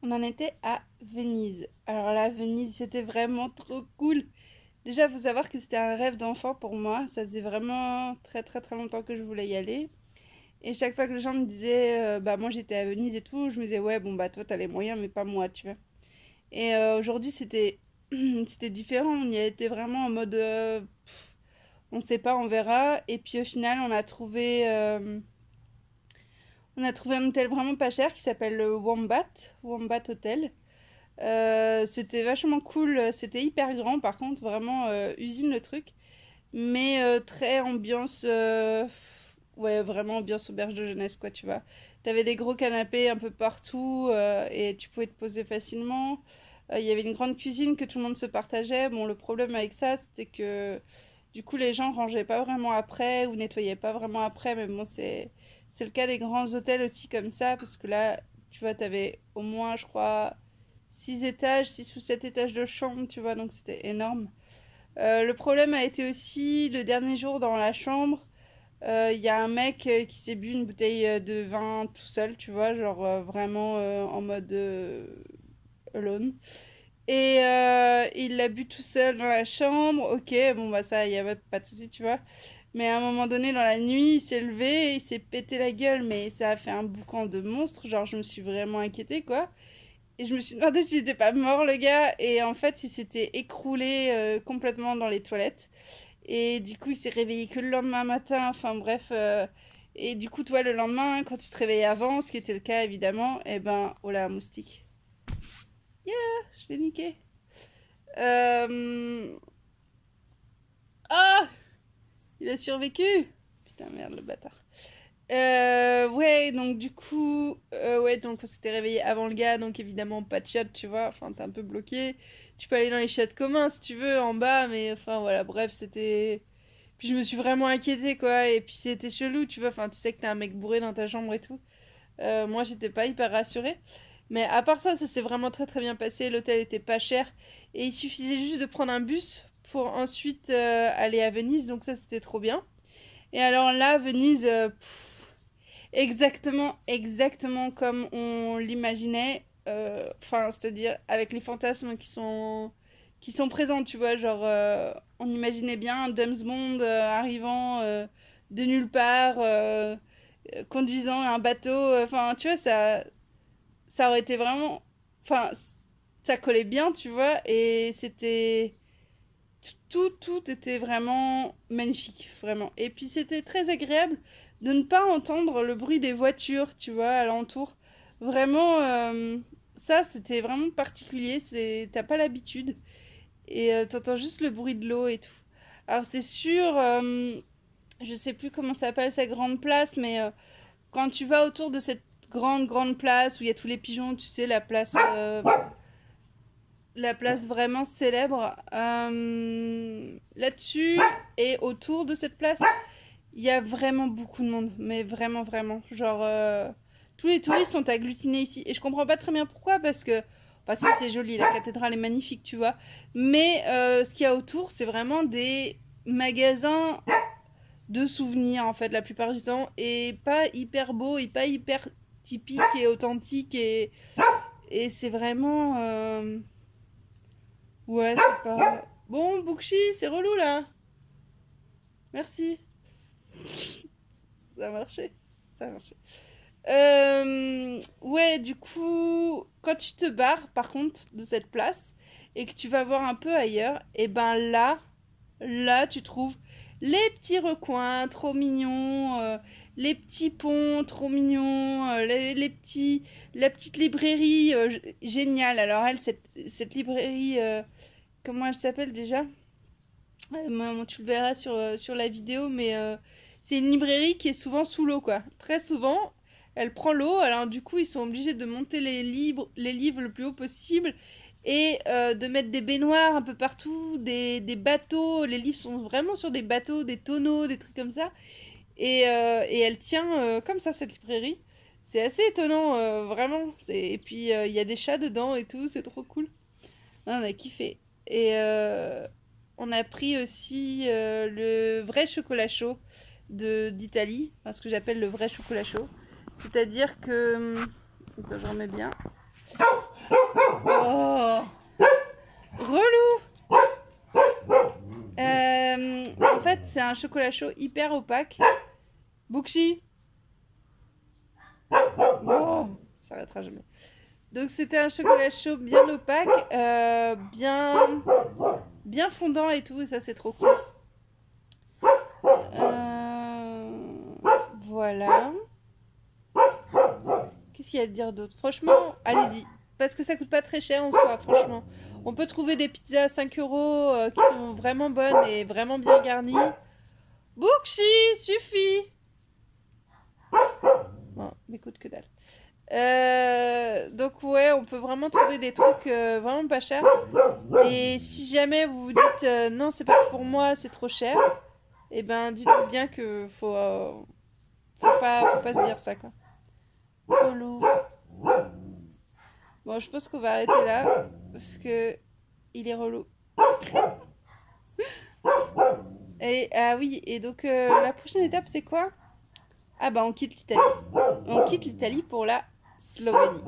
On en était à Venise. Alors là, Venise, c'était vraiment trop cool. Déjà, faut savoir que c'était un rêve d'enfant pour moi. Ça faisait vraiment très très très longtemps que je voulais y aller. Et chaque fois que les gens me disaient, bah moi j'étais à Venise et tout, je me disais, ouais, bon bah toi t'as les moyens, mais pas moi, tu vois. Et aujourd'hui, c'était différent. On y a été vraiment en mode, on sait pas, on verra. Et puis au final, on a trouvé un hôtel vraiment pas cher qui s'appelle le Wombat Hotel. C'était vachement cool, c'était hyper grand par contre, vraiment usine le truc, mais très ambiance, ouais, vraiment ambiance auberge de jeunesse quoi, tu vois. T'avais des gros canapés un peu partout et tu pouvais te poser facilement. Il y avait une grande cuisine que tout le monde se partageait. Bon, le problème avec ça, c'était que du coup les gens rangeaient pas vraiment après ou nettoyaient pas vraiment après, mais bon, c'est le cas des grands hôtels aussi comme ça, parce que là, tu vois, t'avais au moins, je crois, 6 étages, 6 ou 7 étages de chambre, tu vois, donc c'était énorme. Le problème a été aussi le dernier jour dans la chambre. Il y a un mec qui s'est bu une bouteille de vin tout seul, tu vois, genre vraiment en mode alone. Et il l'a bu tout seul dans la chambre. Ok, bon bah ça, il y avait pas de souci, tu vois. Mais à un moment donné, dans la nuit, il s'est levé, il s'est pété la gueule, mais ça a fait un boucan de monstre. Genre, je me suis vraiment inquiétée, quoi. Et je me suis demandé s'il était pas mort, le gars. Et en fait, il s'était écroulé complètement dans les toilettes. Et du coup, il s'est réveillé que le lendemain matin. Enfin, bref. Et du coup, toi, le lendemain, quand tu te réveilles avant, ce qui était le cas, évidemment, eh ben, oh là, un moustique. Yeah, je l'ai niqué. Euh... Ah, il a survécu. Putain, merde, le bâtard. Ouais, donc du coup, ouais, donc on s'était réveillé avant le gars, donc évidemment pas de chat, tu vois, enfin t'es un peu bloqué. Tu peux aller dans les chats communs si tu veux, en bas, mais enfin voilà, bref, c'était. Puis je me suis vraiment inquiétée, quoi, et puis c'était chelou, tu vois, enfin tu sais que t'as un mec bourré dans ta chambre et tout. Moi j'étais pas hyper rassurée. Mais à part ça, ça s'est vraiment très très bien passé, l'hôtel était pas cher, et il suffisait juste de prendre un bus pour ensuite aller à Venise, donc ça c'était trop bien. Et alors là, Venise, exactement, exactement comme on l'imaginait. Enfin, c'est-à-dire avec les fantasmes qui sont présents, tu vois. Genre, on imaginait bien un James Bond arrivant de nulle part, conduisant un bateau. Enfin, tu vois, ça aurait été vraiment. Enfin, ça collait bien, tu vois. Et c'était. Tout était vraiment magnifique, vraiment. Et puis c'était très agréable de ne pas entendre le bruit des voitures, tu vois, alentour. Vraiment, ça c'était vraiment particulier, t'as pas l'habitude. Et t'entends juste le bruit de l'eau et tout. Alors c'est sûr, je sais plus comment ça s'appelle cette grande place, mais quand tu vas autour de cette grande place où il y a tous les pigeons, tu sais, la place vraiment célèbre. Là-dessus et autour de cette place, il y a vraiment beaucoup de monde, mais vraiment, vraiment. Genre, tous les touristes sont agglutinés ici. Et je comprends pas très bien pourquoi, parce que, enfin, si c'est joli, la cathédrale est magnifique, tu vois. Mais ce qu'il y a autour, c'est vraiment des magasins de souvenirs, en fait, la plupart du temps. Et pas hyper beau, et pas hyper typique et authentique. Et c'est vraiment. Ouais, c'est pas. Bon, Boukchi, c'est relou là. Merci. Ça a marché. Ça a marché. Ouais, du coup, quand tu te barres par contre de cette place et que tu vas voir un peu ailleurs, et ben là, tu trouves les petits recoins trop mignons, les petits ponts trop mignons, la petite librairie géniale. Alors elle, cette librairie, comment elle s'appelle déjà? Tu le verras sur la vidéo, mais c'est une librairie qui est souvent sous l'eau, quoi. Très souvent, elle prend l'eau, alors du coup, ils sont obligés de monter les livres le plus haut possible et de mettre des baignoires un peu partout, des bateaux. Les livres sont vraiment sur des bateaux, des tonneaux, des trucs comme ça. Et elle tient comme ça, cette librairie. C'est assez étonnant, vraiment. Et puis, il y a des chats dedans et tout, c'est trop cool. On a kiffé. Et on a pris aussi le vrai chocolat chaud d'Italie, enfin, ce que j'appelle le vrai chocolat chaud. C'est-à-dire que... Attends, j'en remets bien. Oh, relou. En fait, c'est un chocolat chaud hyper opaque. Boukchi. Oh, ça s'arrêtera jamais. Donc c'était un chocolat chaud bien opaque, bien fondant et tout, et ça c'est trop cool. Voilà. Qu'est-ce qu'il y a à dire d'autre? Franchement, allez-y. Parce que ça coûte pas très cher en soi, franchement. On peut trouver des pizzas à 5 euros qui sont vraiment bonnes et vraiment bien garnies. Boukchi, suffit! Bon, m'écoute que dalle. Donc ouais, on peut vraiment trouver des trucs vraiment pas chers. Et si jamais vous vous dites non, c'est pas pour moi, c'est trop cher, et ben dites-vous bien que faut pas se dire ça quoi. Relou. Bon, je pense qu'on va arrêter là parce que il est relou. Et ah oui, et donc la prochaine étape c'est quoi? Ah bah on quitte l'Italie. On quitte l'Italie pour la Slovénie.